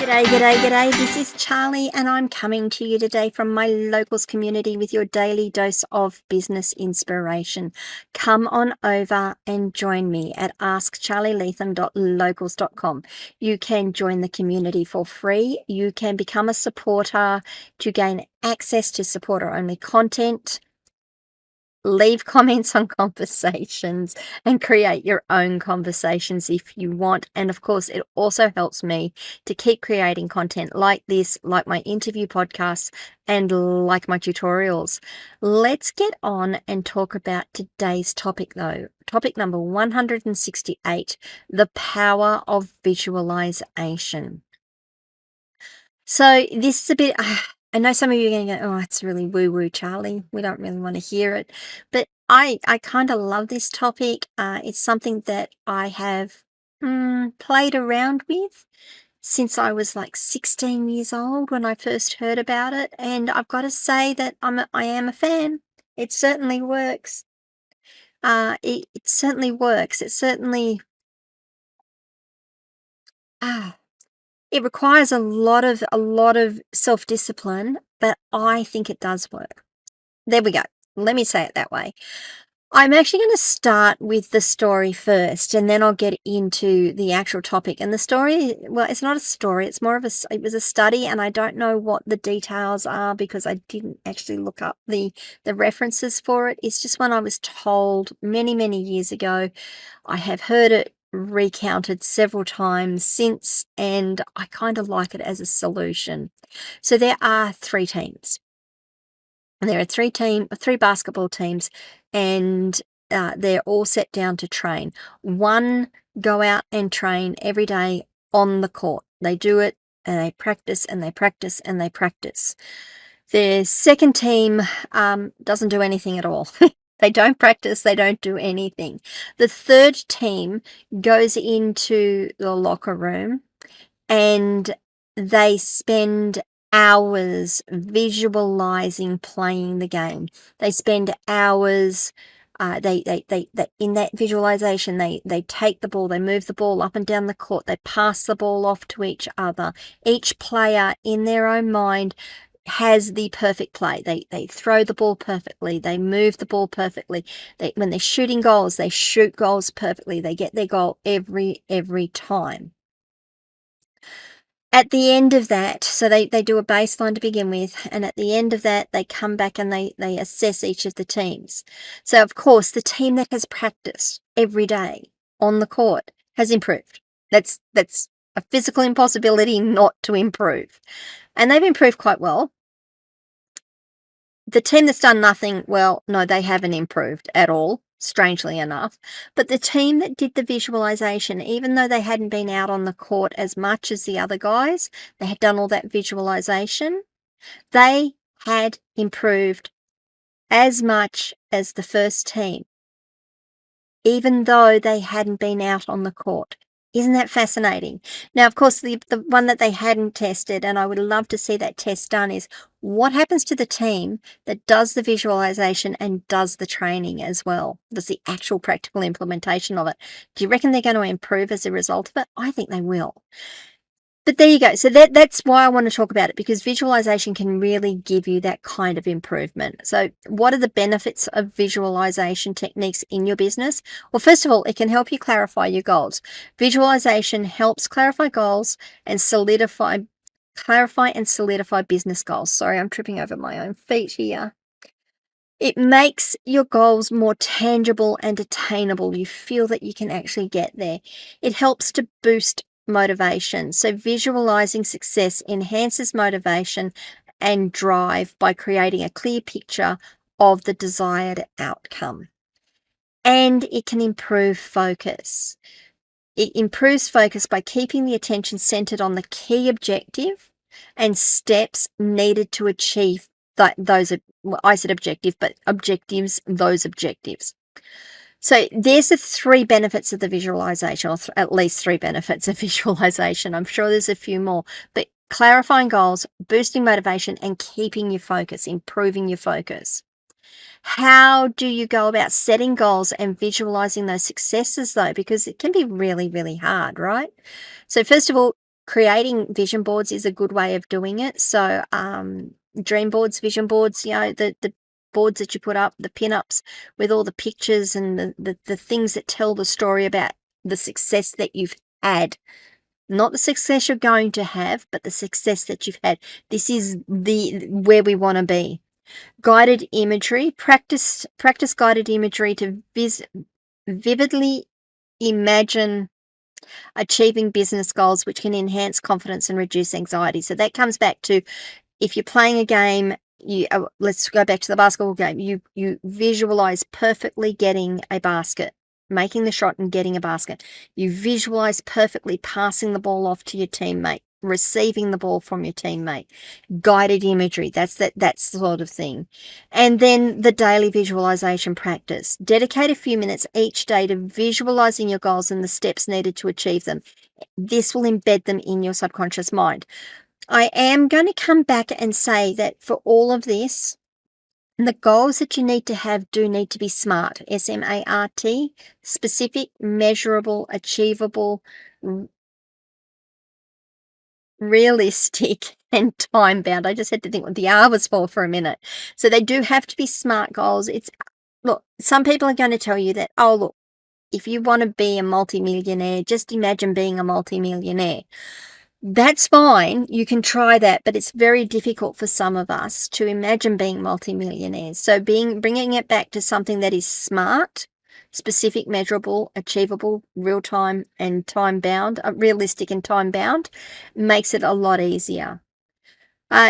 G'day, g'day, g'day. This is Charlie, and I'm coming to you today from my locals community with your daily dose of business inspiration. Come on over and join me at askcharlieleatham.locals.com. You can join the community for free. You can become a supporter to gain access to supporter-only content. Leave comments on conversations and create your own conversations if you want. And of course, it also helps me to keep creating content like this, like my interview podcasts, and like my tutorials. Let's get on and talk about today's topic, though. Topic number 168, the power of visualization. So this is a bit, I know some of you are going to go, oh, it's really woo-woo, Charlie. We don't really want to hear it. But I kind of love this topic. It's something that I have played around with since I was like 16 years old when I first heard about it. And I've got to say that I am a fan. It certainly works. It certainly works. It certainly... It requires a lot of self-discipline, but I think it does work. There we go. Let me say it that way. I'm actually going to start with the story first, and then I'll get into the actual topic. And the story, well, it's not a story. It's more of it was a study, and I don't know what the details are because I didn't actually look up the references for it. It's just one I was told many, many years ago. I have heard it recounted several times since, and I kind of like it as a solution. So there are three teams. And there are three basketball teams, and they're all set down to train. One go out and train every day on the court. They do it, and they practice, and they practice, and they practice. The second team doesn't do anything at all. They don't practice. They don't do anything. The third team goes into the locker room, and they spend hours visualizing playing the game. They spend hours they in that visualization, they take the ball, they move the ball up and down the court, they pass the ball off to each other. Each player in their own mind has the perfect play. They throw the ball perfectly, they move the ball perfectly. When they're shooting goals, they shoot goals perfectly. They get their goal every time. At the end of that, so they do a baseline to begin with, and at the end of that, they come back and they assess each of the teams. So, of course, the team that has practiced every day on the court has improved. That's a physical impossibility not to improve. And they've improved quite well. The team that's done nothing, well, no, they haven't improved at all, strangely enough. But the team that did the visualization, even though they hadn't been out on the court as much as the other guys, they had done all that visualization, they had improved as much as the first team, even though they hadn't been out on the court. Isn't that fascinating? Now, of course, the one that they hadn't tested, and I would love to see that test done, is what happens to the team that does the visualization and does the training as well? Does the actual practical implementation of it? Do you reckon they're going to improve as a result of it? I think they will. But there you go. So that's why I want to talk about it, because visualization can really give you that kind of improvement. So what are the benefits of visualization techniques in your business? Well, first of all, it can help you clarify your goals. Visualization helps clarify goals and clarify and solidify business goals. Sorry, I'm tripping over my own feet here. It makes your goals more tangible and attainable. You feel that you can actually get there. It helps to boost motivation. So visualizing success enhances motivation and drive by creating a clear picture of the desired outcome. And it can improve focus. It improves focus by keeping the attention centered on the key objective and steps needed to achieve those, well, I said objective, but those objectives. So there's the three benefits of the visualization, or at least three benefits of visualization. I'm sure there's a few more, but clarifying goals, boosting motivation, and keeping your focus, improving your focus. How do you go about setting goals and visualizing those successes, though? Because it can be really, really hard, right? So first of all, creating vision boards is a good way of doing it. So, dream boards, vision boards, the boards that you put up, the pin-ups with all the pictures and the things that tell the story about the success that you've had. Not the success you're going to have, but the success that you've had. This is where we want to be. Guided imagery. Practice guided imagery to vividly imagine achieving business goals, which can enhance confidence and reduce anxiety. So that comes back to, if you're playing a game, let's go back to the basketball game. You visualize perfectly getting a basket, making the shot and getting a basket. You visualize perfectly passing the ball off to your teammate, receiving the ball from your teammate. Guided imagery, that's sort of thing. And then the daily visualization practice. Dedicate a few minutes each day to visualizing your goals and the steps needed to achieve them. This will embed them in your subconscious mind. I am going to come back and say that for all of this, the goals that you need to have do need to be SMART, SMART, specific, measurable, achievable, realistic, and time-bound. I just had to think what the R was for a minute. So they do have to be SMART goals. Look, some people are going to tell you that, oh, look, if you want to be a multimillionaire, just imagine being a multimillionaire. That's fine. You can try that, but it's very difficult for some of us to imagine being multimillionaires. So bringing it back to something that is SMART, specific, measurable, achievable, real-time and time-bound, realistic and time-bound, makes it a lot easier.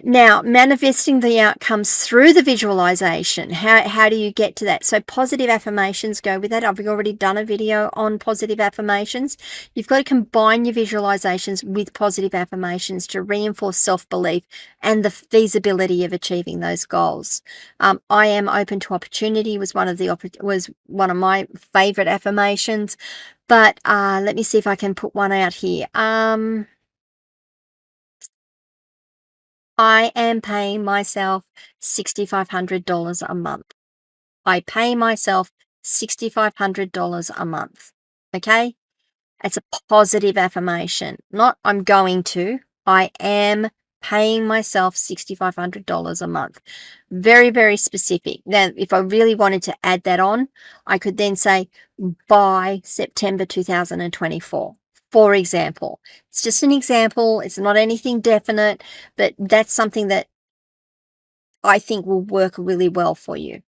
Now, manifesting the outcomes through the visualization. How do you get to that? So positive affirmations go with that. I've already done a video on positive affirmations. You've got to combine your visualizations with positive affirmations to reinforce self-belief and the feasibility of achieving those goals. I am open to opportunity was one of my favorite affirmations. But let me see if I can put one out here. I am paying myself $6,500 a month. I pay myself $6,500 a month. Okay? It's a positive affirmation. Not I'm going to. I am paying myself $6,500 a month. Very, very specific. Now, if I really wanted to add that on, I could then say by September 2024. For example, it's just an example. It's not anything definite, but that's something that I think will work really well for you.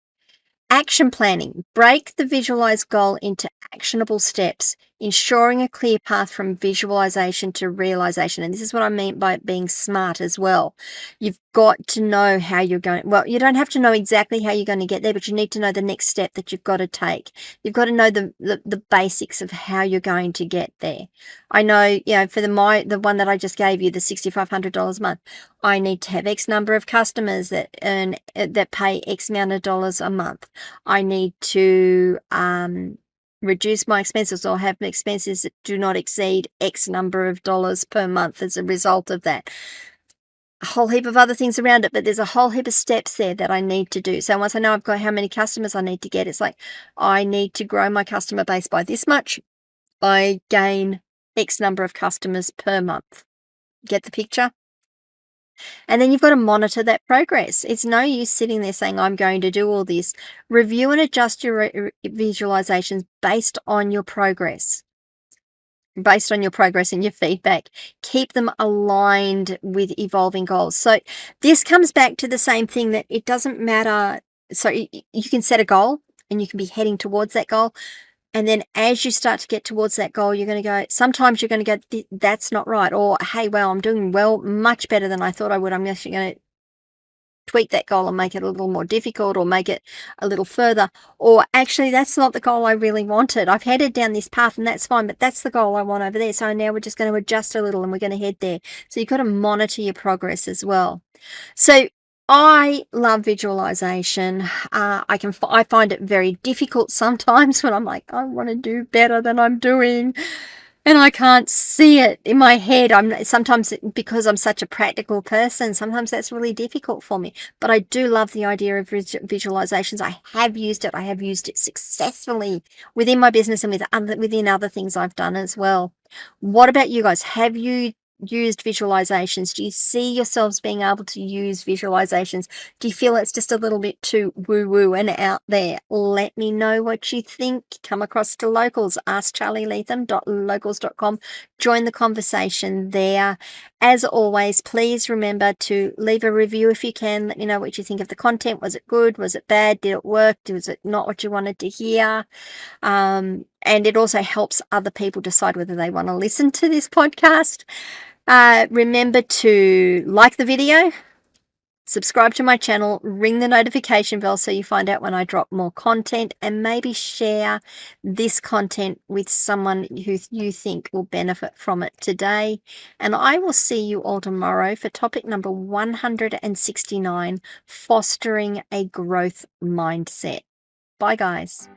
Action planning. Break the visualized goal into actionable steps, ensuring a clear path from visualization to realization. And this is what I mean by being SMART as well. You've got to know how you're going. Well, you don't have to know exactly how you're going to get there, but you need to know the next step that you've got to take. You've got to know the basics of how you're going to get there. I know, for the one that I just gave you, the $6,500 a month, I need to have X number of customers that pay X amount of dollars a month. I need to reduce my expenses or have expenses that do not exceed X number of dollars per month as a result of that. A whole heap of other things around it, but there's a whole heap of steps there that I need to do. So once I know I've got how many customers I need to get, it's like I need to grow my customer base by this much. I gain X number of customers per month. Get the picture? And then you've got to monitor that progress. It's no use sitting there saying, I'm going to do all this. Review and adjust your visualizations based on your progress. Based on your progress and your feedback. Keep them aligned with evolving goals. So this comes back to the same thing, that it doesn't matter. So you can set a goal and you can be heading towards that goal. And then as you start to get towards that goal, you're going to go, sometimes you're going to go, that's not right. Or, hey, well, I'm doing much better than I thought I would. I'm actually going to tweak that goal and make it a little more difficult or make it a little further. Or actually, that's not the goal I really wanted. I've headed down this path and that's fine, but that's the goal I want over there. So now we're just going to adjust a little and we're going to head there. So you've got to monitor your progress as well. So I love visualization. I find it very difficult sometimes when I'm like, I want to do better than I'm doing, and I can't see it in my head. Sometimes, because I'm such a practical person, sometimes that's really difficult for me. But I do love the idea of visualizations. I have used it. I have used it successfully within my business and within other things I've done as well. What about you guys? Have you used visualizations? Do you see yourselves being able to use visualizations? Do you feel it's just a little bit too woo-woo and out there? Let me know what you think. Come across to Locals, askcharlyleatham.locals.com. Join the conversation there. As always, please remember to leave a review if you can. Let me know what you think of the content. Was it good? Was it bad? Did it work? Was it not what you wanted to hear? And it also helps other people decide whether they want to listen to this podcast. Remember to like the video, subscribe to my channel, ring the notification bell so you find out when I drop more content, and maybe share this content with someone who you think will benefit from it today. And I will see you all tomorrow for topic number 169, fostering a growth mindset. Bye, guys.